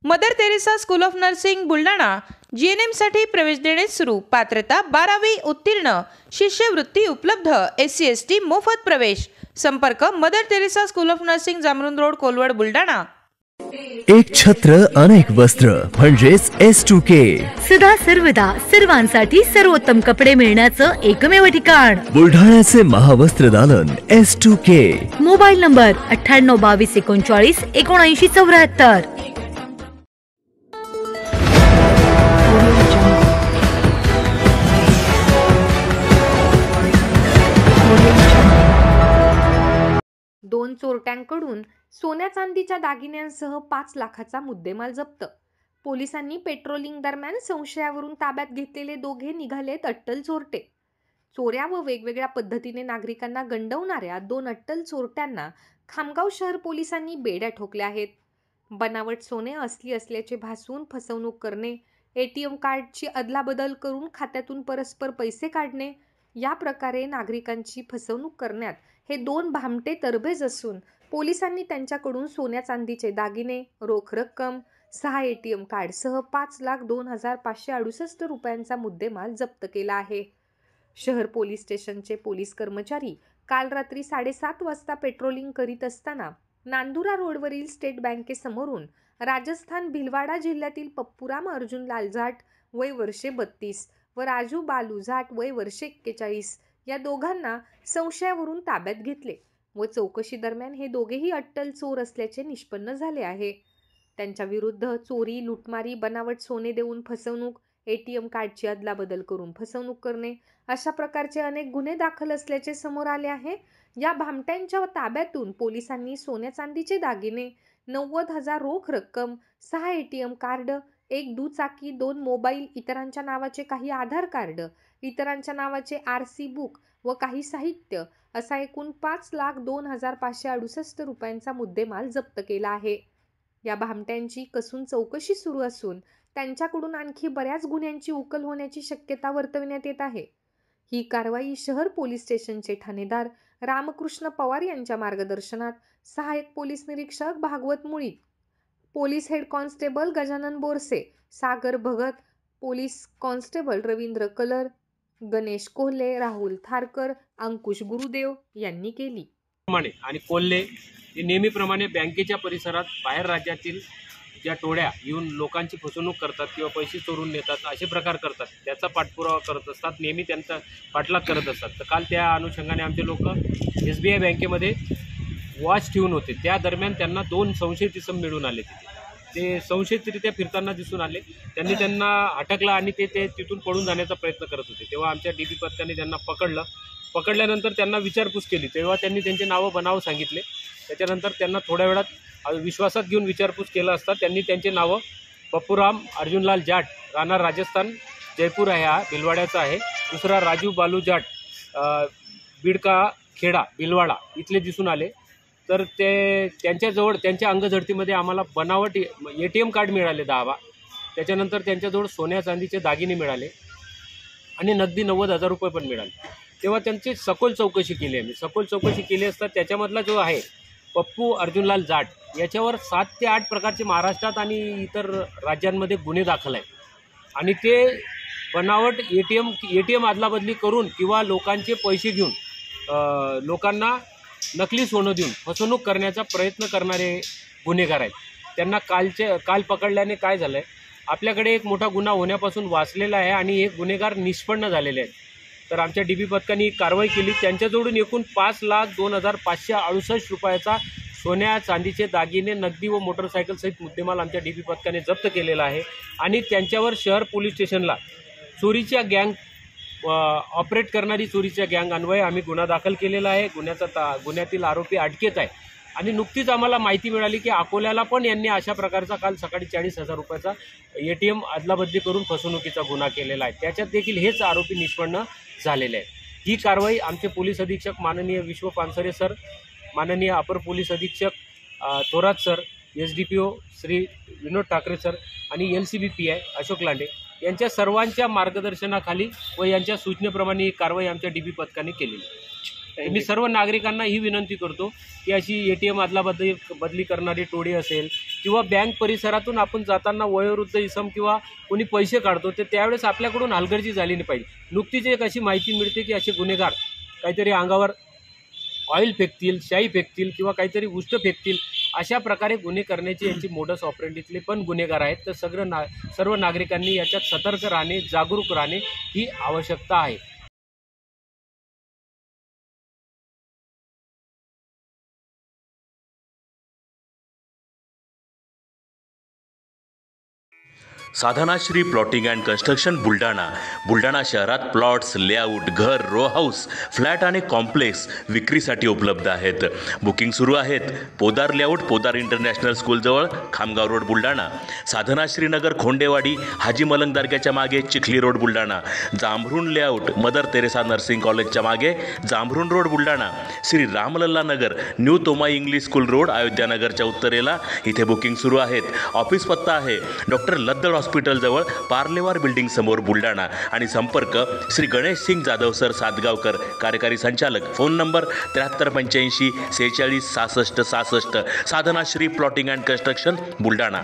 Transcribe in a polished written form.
Mother Teresa school of nursing Buldhana GNM साठी प्रवेश देणे सुरू। पात्रता 12वी उत्तीर्ण, शिष्यवृत्ती उपलब्ध, SC ST मोफत प्रवेश। संपर्क Mother Teresa school of Nursing, Jamrun Road, Kolwad, Buldhana. एक छत्र अनेक वस्त्र म्हणजेच S2K। सदा सर्वदा सर्वांसाठी सर्वोत्तम कपडे मिळण्याचं एकमेव ठिकाण बुलढाण्याचे महावस्त्र दालन S2K। Mobile number 98 22 39 79 74। दोन चोरट्यांकडून सोन्या चांदीच्या दागिन्यांसह 5 लाखाचा मुद्देमाल जप्त। पोलिसांनी पेट्रोलिंग दरम्यान संशयावरून ताब्यात घेतलेले दोघे निघालेत अट्टल चोरटे। चोऱ्या व वेगवेगळ्या पद्धतीने नागरिकांना गंडवणाऱ्या 2 अट्टल चोरट्यांना खामगाव शहर पोलिसांनी बेड्या ठोकल्या आहेत। बनावट सोने असली असल्याचे भासवून फसवणूक करणे, ATM कार्डची अदलाबदल करून खात्यातून परस्पर पैसे काढणे, या प्रकारे नागरिकांची फसवणूक करण्यात हे 2 भामटे तरबेज असून पोलिसांनी त्यांच्याकडून सोन्या चांदीचे दागिने, रोख रक्कम, 6 ATM कार्डसह 5,02,568 रुपयांचा मुद्देमाल जप्त केला आहे। शहर पोलीस स्टेशनचे पोलीस कर्मचारी काल रात्री 7:30 वाजता पेट्रोलिंग करीत असताना नांदुरा रोडवरील स्टेट बँकेसमोरून राजस्थान भिलवाडा जिल्ह्यातील पप्पूराम अर्जुन लाल जाट वय वर्षे 32 व राजू बालू जाट वय वर्षे 41 या दोघांना संशयावरून ताब्यात घेतले व चौकशी दरम्यान हे दोघेही अट्टल चोर असल्याचे निष्पन्न झाले आहे। त्यांच्या विरुद्ध चोरी, लुटमारी, बनावट सोने देऊन फसवणूक, ATM कार्डची अदलाबदल करून फसवणूक करणे अशा प्रकारचे अनेक गुन्हे दाखल असल्याचे समोर आले आहे। या भामट्यांच्या ताब्यातून पोलिसांनी सोन्या चांदीचे दागिने, 90,000 रोख रक्कम, 6 ATM कार्ड, 1 दुचाकी, 2 मोबाईल, इतरांच्या नावाचे काही आधार कार्ड, इतरांच्या नावाचे RC बुक व काही साहित्य असा एकूण 5,02,568 रुपयांचा मुद्देमाल जप्त केला आहे। या भामट्यांची कसून चौकशी सुरू असून त्यांच्याकडून आणखी बऱ्याच गुन्ह्यांची उकल होण्याची शक्यता वर्तविण्यात येत आहे। ही कारवाई शहर पोलीस स्टेशनचे ठाणेदार रामकृष्ण पवार यांच्या मार्गदर्शनात सहाय्यक पोलीस निरीक्षक Bhagwat Mulik, police head constable Gajanan Borse, Sagar Bhagat, police constable Ravindra Kalar, Ganesh Kolhe, Rahul Tharkar, Ankush Gurudev यांनी केली। आणि कोल्हे हे नेहमीप्रमाणे बँकेच्या परिसरात बाहेर राज्यातील ज्या टोळ्या येऊन लोकांची फसवणूक करतात किंवा पैसे चोरून नेतात असे प्रकार करतात, त्याचा पाठपुरावा करत असतात, नेहमी त्यांचा पाठलाग करत असतात। तर काल त्या अनुषंगाने आमचे लोक SBI बँकेमध्ये वॉच ठेवून होते। त्या दरम्यान त्यांना 2 संशयित इसम मिळून आले। ते संशयितरित्या फिरताना दिसून आले। त्यांना अटकलं आणि ते तिथून पळून जाण्याचा प्रयत्न करत होते। तेव्हा आमच्या DB पथकाने त्यांना पकडल्यानंतर त्यांना विचारपूस केली। तेव्हा त्यांनी त्यांचे नावं बनावं सांगितले। त्याच्यानंतर त्यांना थोड्या वेळात विश्वासात घेऊन विचारपूस केलं असता त्यांनी त्यांचे नावं पप्पूराम अर्जुनलाल जाट, राहणार राजस्थान, जयपूर आहे, हा भिलवाड्याचा आहे। दुसरा राजू बालू जाट, बिडका खेडा भिलवाडा इथले दिसून आले। तर त्यांच्याजवळ त्यांच्या अंगझडतीमध्ये आम्हाला बनावट ATM कार्ड मिळाले 10। त्याच्यानंतर त्यांच्याजवळ सोन्या चांदीचे दागिने मिळाले आणि नगदी 90,000 रुपये पण मिळाले। तेव्हा त्यांची सखोल चौकशी केली आम्ही। सखोल चौकशी केली असता त्याच्यामधला जो आहे पप्पू अर्जुनलाल जाट याच्यावर 7 ते 8 प्रकारचे महाराष्ट्रात आणि इतर राज्यांमध्ये गुन्हे दाखल आहेत आणि ते बनावट ATM अदलाबदली करून किंवा लोकांचे पैसे घेऊन लोकांना नकली सोनं देऊन फसवणूक करण्याचा प्रयत्न करणारे गुन्हेगार आहेत। त्यांना काल पकडल्याने काय झालं आहे, आपल्याकडे एक मोठा गुन्हा होण्यापासून वाचलेला आहे आणि एक गुन्हेगार निष्पन्न झालेले आहेत। तर आमच्या DB पथकाने कारवाई केली। त्यांच्याजवळून एकूण 5,02,568 रुपयाचा सोन्या चांदीचे दागिने, नगदी व मोटरसायकल सहित मुद्देमाल आमच्या DB पथकाने जप्त केलेला आहे आणि त्यांच्यावर शहर पोलीस स्टेशनला चोरीच्या गँग ऑपरेट करणारी चोरीच्या गँग अन्वये आम्ही गुन्हा दाखल केलेला आहे। गुन्ह्यातील आरोपी अटकेत आहे आणि नुकतीच आम्हाला माहिती मिळाली की अकोल्याला पण यांनी अशा प्रकारचा काल सकाळी 40,000 रुपयाचा ATM अदलाबदली करून फसवणुकीचा गुन्हा केलेला आहे। त्याच्यात देखील हेच आरोपी निष्पन्न झालेले आहेत। ही कारवाई आमचे पोलीस अधीक्षक माननीय विश्व पानसरे सर, माननीय अपर पोलीस अधीक्षक Thorat sir, SDPO Shri Vinod Thackeray sir आणि LCB PI अशोक लांडे यांच्या सर्वांच्या मार्गदर्शनाखाली व यांच्या सूचनेप्रमाणे ही कारवाई आमच्या DB पथकाने केलेली आहे। तर मी सर्व नागरिकांना ही विनंती करतो की अशी ATM बदली करणारी टोळी असेल किंवा बँक परिसरातून आपण जाताना वयोवृद्ध इसम किंवा कोणी पैसे काढतो तर त्यावेळेस आपल्याकडून हलगर्जी झाली नाही पाहिजे. नुकतीच एक अशी माहिती मिळते की असे गुन्हेगार काहीतरी अंगावर ऑइल फेकतील, शाई फेकतील किंवा काहीतरी उष्ट फेकतील, अशा प्रकारे गुन्हे करण्याची यांची मोडस ऑपरेंडीतले पण गुन्हेगार आहेत. तर सर्व नागरिकांनी याच्यात सतर्क राहणे, जागरूक राहणे ही आवश्यकता आहे. Sadhanashri plotting and construction Buldhana शहरात प्लॉट्स, लेआउट, घर, रो हाऊस, फ्लॅट आणि कॉम्प्लेक्स विक्रीसाठी उपलब्ध आहेत. बुकिंग सुरू आहेत. पोदार लेआउट, पोदार इंटरनॅशनल स्कूलजवळ, खामगाव रोड, बुलढाणा. साधनाश्री नगर, खोंडेवाडी, हाजी मलंग दर्ग्याच्या मागे, Chikhli road, Buldhana. Jambhrun layout, Mother Teresa nursing कॉलेजच्या मागे, Jambhrun road, Buldhana. Shri Ramlalla Nagar, new Tomai English school road, अयोध्यानगरच्या उत्तरेला. इथे बुकिंग सुरू आहेत. ऑफिस पत्ता आहे डॉक्टर लद्दड हॉस्पिटलजवळ, पार्लेवार बिल्डिंग समोर, बुलढाणा. आणि संपर्क श्री गणेश सिंग जाधव सर सातगावकर, कार्यकारी संचालक. Phone number 7385 46 66 66. Sadhanashri plotting and construction, Buldhana.